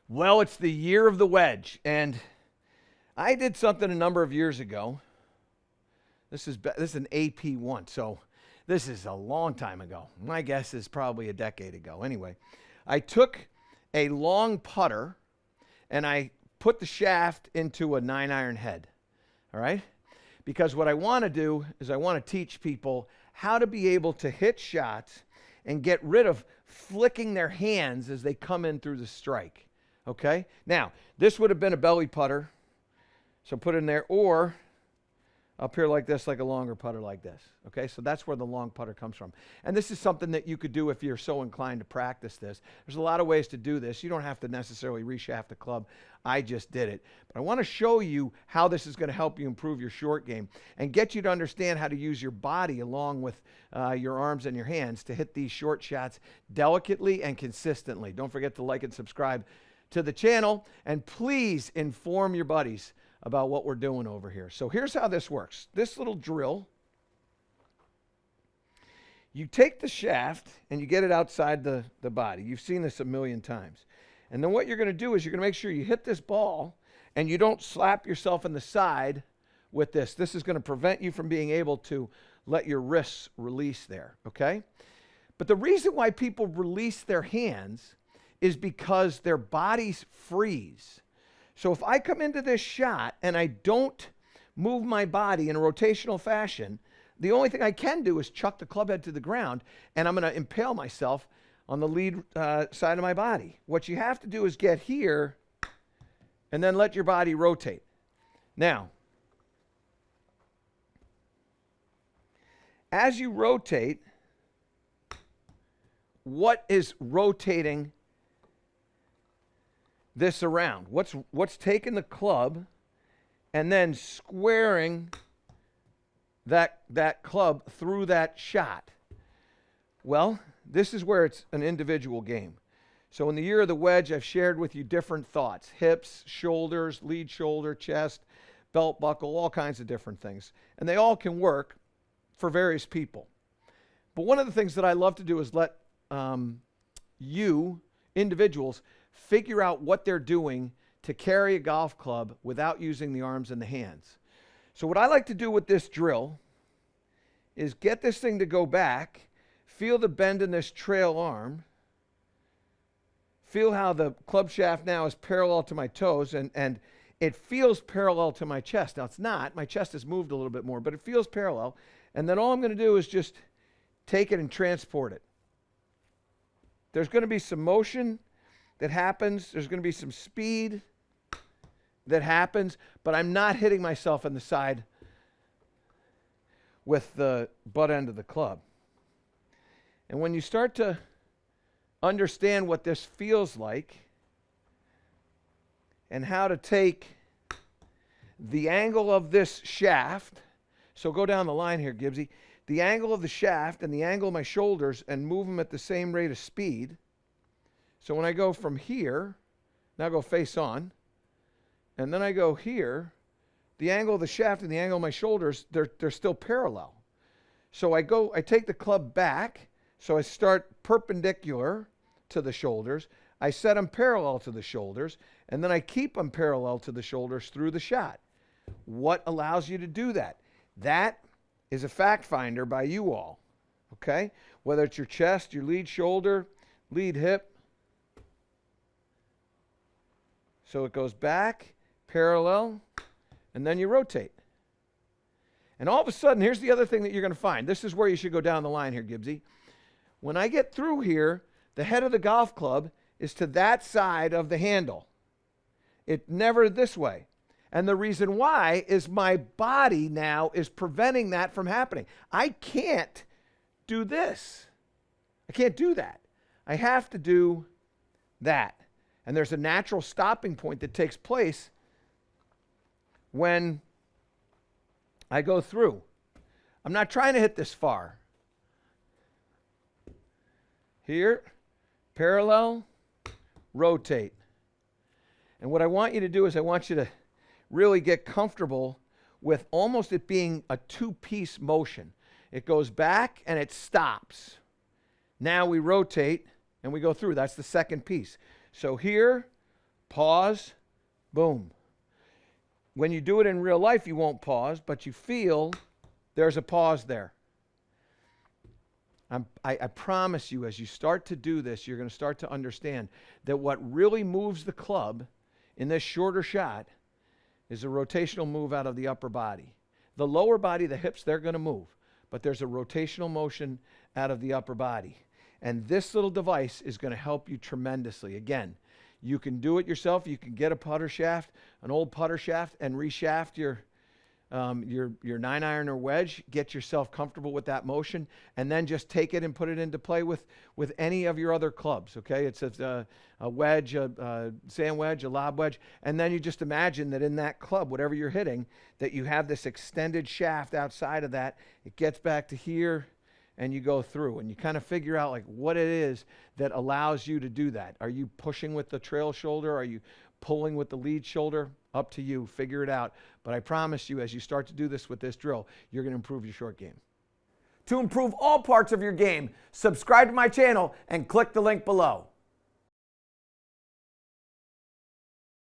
Well, it's the year of the wedge, and I did something a number of years ago. This is an AP one, so this is a long time ago. My guess is probably a decade ago. Anyway, I took a long putter and I put the shaft into a 9-iron head. All right? Because what I want to do is I want to teach people how to be able to hit shots and get rid of flicking their hands as they come in through the strike. Okay? Now, this would have been a belly putter. So put it in there, or up here like this, like a longer putter like this. Okay, so that's where the long putter comes from. And this is something that you could do if you're so inclined to practice this. There's a lot of ways to do this. You don't have to necessarily reshaft the club. I just did it. But I want to show you how this is going to help you improve your short game and get you to understand how to use your body along with your arms and your hands to hit these short shots delicately and consistently. Don't forget to like and subscribe to the channel, and please inform your buddies about what we're doing over here. So here's how this works. This little drill, you take the shaft and you get it outside the body. You've seen this a million times. And then what you're going to do is you're going to make sure you hit this ball and you don't slap yourself in the side with this. This is going to prevent you from being able to let your wrists release there, okay? But the reason why people release their hands is because their bodies freeze. So if I come into this shot and I don't move my body in a rotational fashion, the only thing I can do is chuck the club head to the ground, and I'm going to impale myself on the lead side of my body. What you have to do is get here and then let your body rotate. Now, as you rotate, what is rotating this around? What's taking the club and then squaring that club through that shot? Well, this is where it's an individual game. So in the year of the wedge, I've shared with you different thoughts: hips, shoulders, lead shoulder, chest, belt buckle, all kinds of different things. And they all can work for various people. But one of the things that I love to do is let you, individuals, figure out what they're doing to carry a golf club without using the arms and the hands. So what I like to do with this drill is get this thing to go back, feel the bend in this trail arm, feel how the club shaft now is parallel to my toes, and it feels parallel to my chest. Now it's not, my chest has moved a little bit more, but it feels parallel. And then all I'm going to do is just take it and transport it. There's going to be some motion that happens. There's going to be some speed that happens, but I'm not hitting myself in the side with the butt end of the club. And when you start to understand what this feels like and how to take the angle of this shaft, so go down the line here, Gibbsy, the angle of the shaft and the angle of my shoulders and move them at the same rate of speed. So when I go from here, now go face on, and then I go here, the angle of the shaft and the angle of my shoulders, they're still parallel. So I take the club back, so I start perpendicular to the shoulders, I set them parallel to the shoulders, and then I keep them parallel to the shoulders through the shot. What allows you to do that? That is a fact finder by you all, okay? Whether it's your chest, your lead shoulder, lead hip. So it goes back, parallel, and then you rotate. And all of a sudden, here's the other thing that you're going to find. This is where you should go down the line here, Gibbsy. When I get through here, the head of the golf club is to that side of the handle. It never this way. And the reason why is my body now is preventing that from happening. I can't do this. I can't do that. I have to do that. And there's a natural stopping point that takes place when I go through. I'm not trying to hit this far. Here, parallel, rotate. And what I want you to do is I want you to really get comfortable with almost it being a two-piece motion. It goes back and it stops. Now we rotate and we go through. That's the second piece. So here, Pause, boom. When you do it in real life, you won't pause, but you feel there's a pause there. I promise you, as you start to do this, you're going to start to understand that what really moves the club in this shorter shot is a rotational move out of the upper body. The lower body, the hips, they're going to move, but there's a rotational motion out of the upper body. And this little device is going to help you tremendously. Again, you can do it yourself. You can get a putter shaft, an old putter shaft, and reshaft your 9-iron or wedge. Get yourself comfortable with that motion, and then just take it and put it into play with any of your other clubs. Okay, it's a wedge, a sand wedge, a lob wedge, and then you just imagine that in that club, whatever you're hitting, that you have this extended shaft outside of that. It gets back to here, and you go through, and you kind of figure out like what it is that allows you to do that. Are you pushing with the trail shoulder? Are you pulling with the lead shoulder? Up to you. Figure it out. But I promise you, as you start to do this with this drill, you're going to improve your short game. To improve all parts of your game, subscribe to my channel and click the link below.